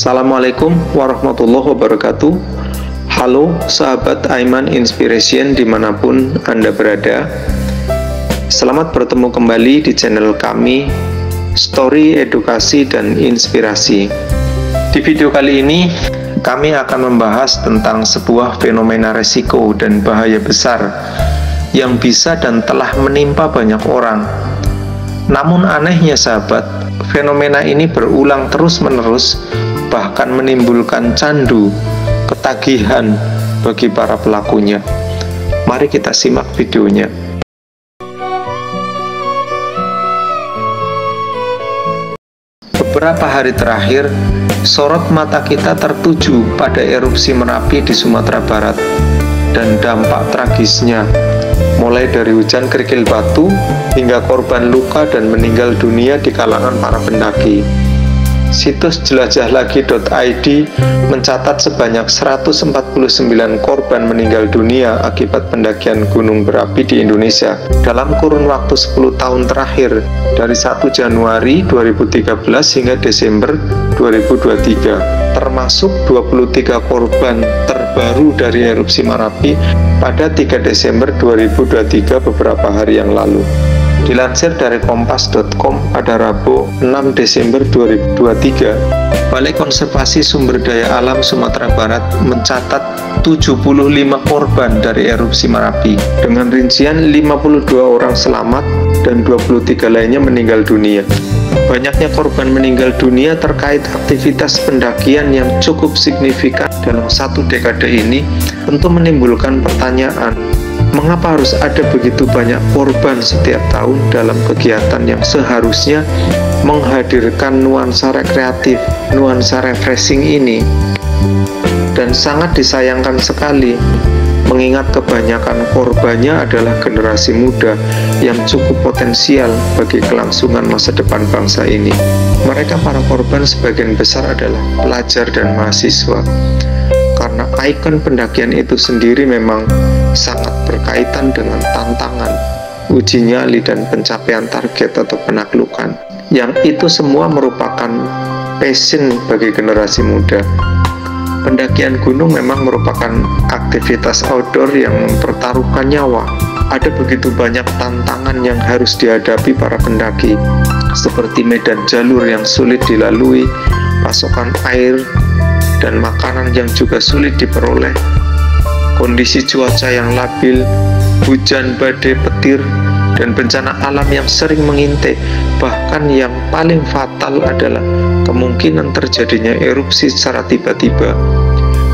Assalamualaikum warahmatullahi wabarakatuh. Halo sahabat Aiman Inspiration dimanapun Anda berada. Selamat bertemu kembali di channel kami, Story Edukasi dan Inspirasi. Di video kali ini kami akan membahas tentang sebuah fenomena resiko dan bahaya besar yang bisa dan telah menimpa banyak orang. Namun anehnya sahabat, fenomena ini berulang terus-menerus, bahkan menimbulkan candu, ketagihan bagi para pelakunya. Mari kita simak videonya. Beberapa hari terakhir, sorot mata kita tertuju pada erupsi Merapi di Sumatera Barat dan dampak tragisnya, mulai dari hujan kerikil batu hingga korban luka dan meninggal dunia di kalangan para pendaki. Situs jelajahlagi.id mencatat sebanyak 149 korban meninggal dunia akibat pendakian gunung berapi di Indonesia dalam kurun waktu 10 tahun terakhir, dari 1 Januari 2013 hingga Desember 2023, termasuk 23 korban terbaru dari erupsi Merapi pada 3 Desember 2023 beberapa hari yang lalu. Dilansir dari kompas.com pada Rabu 6 Desember 2023, Balai Konservasi Sumber Daya Alam Sumatera Barat mencatat 75 korban dari erupsi Merapi, dengan rincian 52 orang selamat dan 23 lainnya meninggal dunia. Banyaknya korban meninggal dunia terkait aktivitas pendakian yang cukup signifikan dalam satu dekade ini tentu menimbulkan pertanyaan, mengapa harus ada begitu banyak korban setiap tahun dalam kegiatan yang seharusnya menghadirkan nuansa rekreatif, nuansa refreshing ini? Dan sangat disayangkan sekali, mengingat kebanyakan korbannya adalah generasi muda yang cukup potensial bagi kelangsungan masa depan bangsa ini. Mereka para korban sebagian besar adalah pelajar dan mahasiswa, karena ikon pendakian itu sendiri memang sangat berkaitan dengan tantangan, uji nyali, dan pencapaian target atau penaklukan, yang itu semua merupakan passion bagi generasi muda. Pendakian gunung memang merupakan aktivitas outdoor yang mempertaruhkan nyawa. Ada begitu banyak tantangan yang harus dihadapi para pendaki, seperti medan jalur yang sulit dilalui, pasokan air dan makanan yang juga sulit diperoleh, kondisi cuaca yang labil, hujan, badai, petir, dan bencana alam yang sering mengintai. Bahkan yang paling fatal adalah kemungkinan terjadinya erupsi secara tiba-tiba,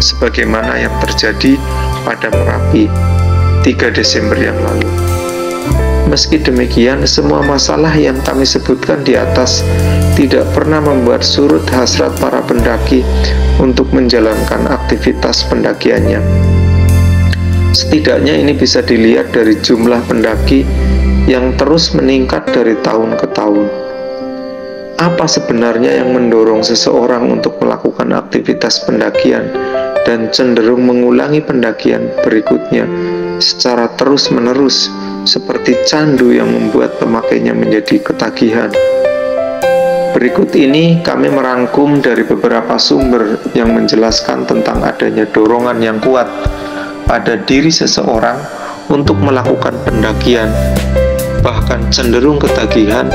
sebagaimana yang terjadi pada Merapi 3 Desember yang lalu. Meski demikian, semua masalah yang kami sebutkan di atas tidak pernah membuat surut hasrat para pendaki untuk menjalankan aktivitas pendakiannya. Setidaknya ini bisa dilihat dari jumlah pendaki yang terus meningkat dari tahun ke tahun. Apa sebenarnya yang mendorong seseorang untuk melakukan aktivitas pendakian dan cenderung mengulangi pendakian berikutnya secara terus-menerus, seperti candu yang membuat pemakainya menjadi ketagihan? Berikut ini kami merangkum dari beberapa sumber yang menjelaskan tentang adanya dorongan yang kuat pada diri seseorang untuk melakukan pendakian, bahkan cenderung ketagihan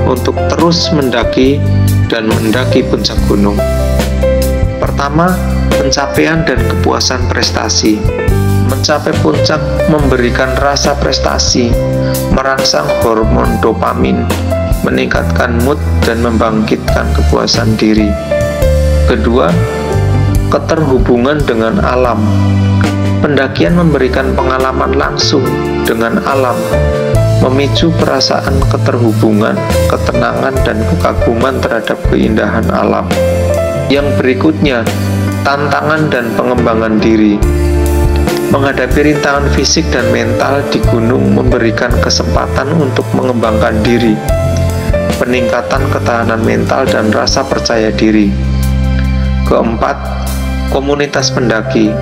untuk terus mendaki dan mendaki puncak gunung. Pertama, pencapaian dan kepuasan prestasi. Mencapai puncak memberikan rasa prestasi, merangsang hormon dopamin, meningkatkan mood, dan membangkitkan kepuasan diri. Kedua, keterhubungan dengan alam. Pendakian memberikan pengalaman langsung dengan alam, memicu perasaan keterhubungan, ketenangan, dan kekaguman terhadap keindahan alam. Yang berikutnya, tantangan dan pengembangan diri. Menghadapi rintangan fisik dan mental di gunung memberikan kesempatan untuk mengembangkan diri, peningkatan ketahanan mental, dan rasa percaya diri. Keempat, komunitas pendaki.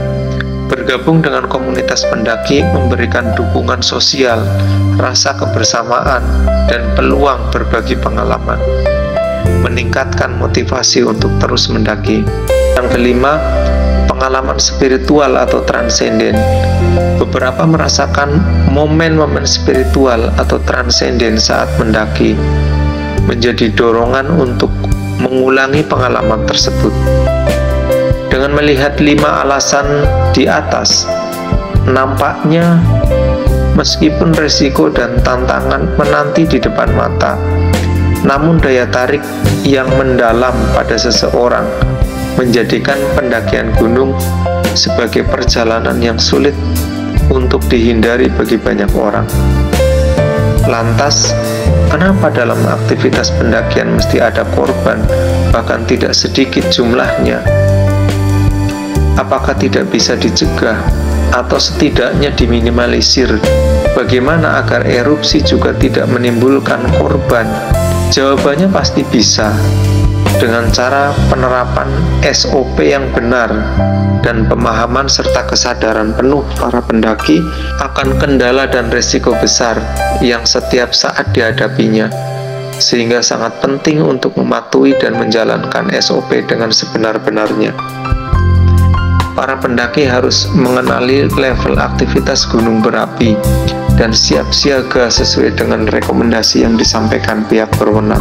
Bergabung dengan komunitas pendaki memberikan dukungan sosial, rasa kebersamaan, dan peluang berbagi pengalaman. meningkatkan motivasi untuk terus mendaki. Yang kelima, pengalaman spiritual atau transenden. Beberapa merasakan momen-momen spiritual atau transenden saat mendaki, menjadi dorongan untuk mengulangi pengalaman tersebut. Dengan melihat 5 alasan di atas, nampaknya meskipun risiko dan tantangan menanti di depan mata, namun daya tarik yang mendalam pada seseorang menjadikan pendakian gunung sebagai perjalanan yang sulit untuk dihindari bagi banyak orang. Lantas, kenapa dalam aktivitas pendakian mesti ada korban, bahkan tidak sedikit jumlahnya? Apakah tidak bisa dicegah atau setidaknya diminimalisir? Bagaimana agar erupsi juga tidak menimbulkan korban? Jawabannya pasti bisa, dengan cara penerapan SOP yang benar dan pemahaman serta kesadaran penuh para pendaki akan kendala dan risiko besar yang setiap saat dihadapinya, sehingga sangat penting untuk mematuhi dan menjalankan SOP dengan sebenar-benarnya. Para pendaki harus mengenali level aktivitas gunung berapi dan siap siaga sesuai dengan rekomendasi yang disampaikan pihak berwenang.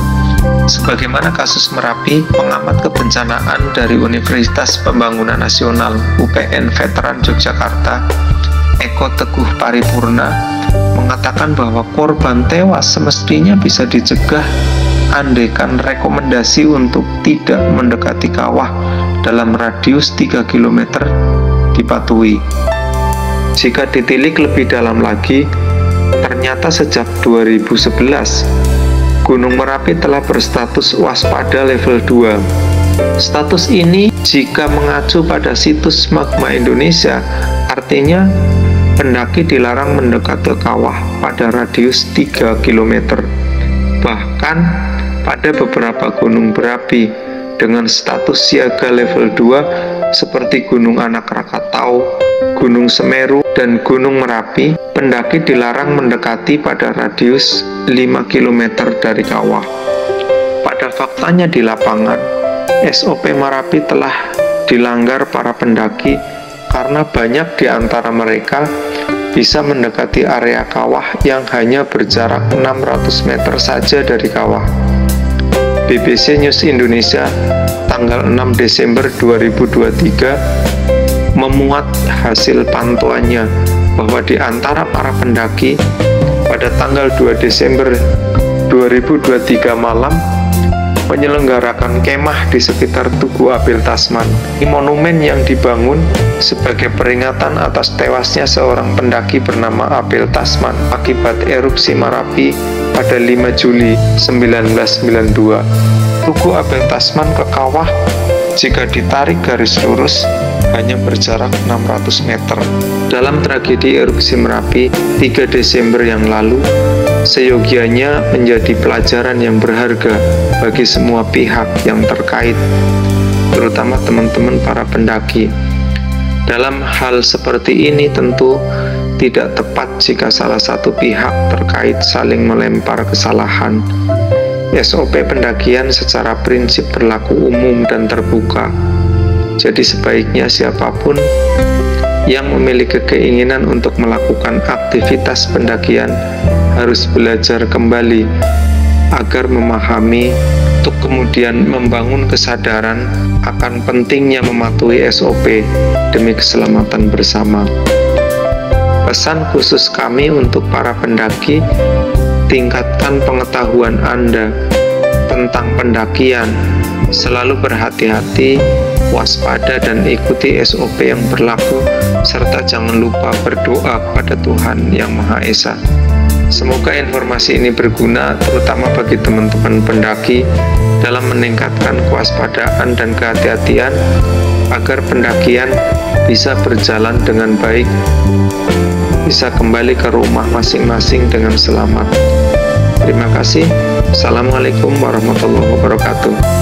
Sebagaimana kasus Merapi, pengamat kebencanaan dari Universitas Pembangunan Nasional UPN Veteran Yogyakarta, Eko Teguh Paripurna, mengatakan bahwa korban tewas semestinya bisa dicegah andaikan rekomendasi untuk tidak mendekati kawah dalam radius 3 km dipatuhi. Jika ditilik lebih dalam lagi, ternyata sejak 2011 Gunung Merapi telah berstatus waspada level 2. Status ini jika mengacu pada situs Magma Indonesia, artinya pendaki dilarang mendekat ke kawah pada radius 3 km. Bahkan pada beberapa gunung berapi dengan status siaga level 2 seperti Gunung Anak Rakatau, Gunung Semeru, dan Gunung Merapi, pendaki dilarang mendekati pada radius 5 km dari kawah. Pada faktanya di lapangan, SOP Merapi telah dilanggar para pendaki karena banyak di antara mereka bisa mendekati area kawah yang hanya berjarak 600 meter saja dari kawah. BBC News Indonesia tanggal 6 Desember 2023 memuat hasil pantauannya bahwa di antara para pendaki pada tanggal 2 Desember 2023 malam menyelenggarakan kemah di sekitar Tugu Abel Tasman. Monumen yang dibangun sebagai peringatan atas tewasnya seorang pendaki bernama Abel Tasman akibat erupsi Merapi pada 5 Juli 1992. Tugu Abel Tasman ke kawah jika ditarik garis lurus hanya berjarak 600 meter. Dalam tragedi erupsi Merapi 3 Desember yang lalu, seyogianya menjadi pelajaran yang berharga bagi semua pihak yang terkait, terutama teman-teman para pendaki. Dalam hal seperti ini tentu tidak tepat jika salah satu pihak terkait saling melempar kesalahan. SOP pendakian secara prinsip berlaku umum dan terbuka. Jadi sebaiknya siapapun yang memiliki keinginan untuk melakukan aktivitas pendakian harus belajar kembali agar memahami untuk kemudian membangun kesadaran akan pentingnya mematuhi SOP demi keselamatan bersama. Pesan khusus kami untuk para pendaki, tingkatkan pengetahuan Anda tentang pendakian, selalu berhati-hati, waspada dan ikuti SOP yang berlaku, serta jangan lupa berdoa pada Tuhan Yang Maha Esa. Semoga informasi ini berguna terutama bagi teman-teman pendaki dalam meningkatkan kewaspadaan dan kehati-hatian agar pendakian bisa berjalan dengan baik, bisa kembali ke rumah masing-masing dengan selamat. Terima kasih. Assalamualaikum warahmatullahi wabarakatuh.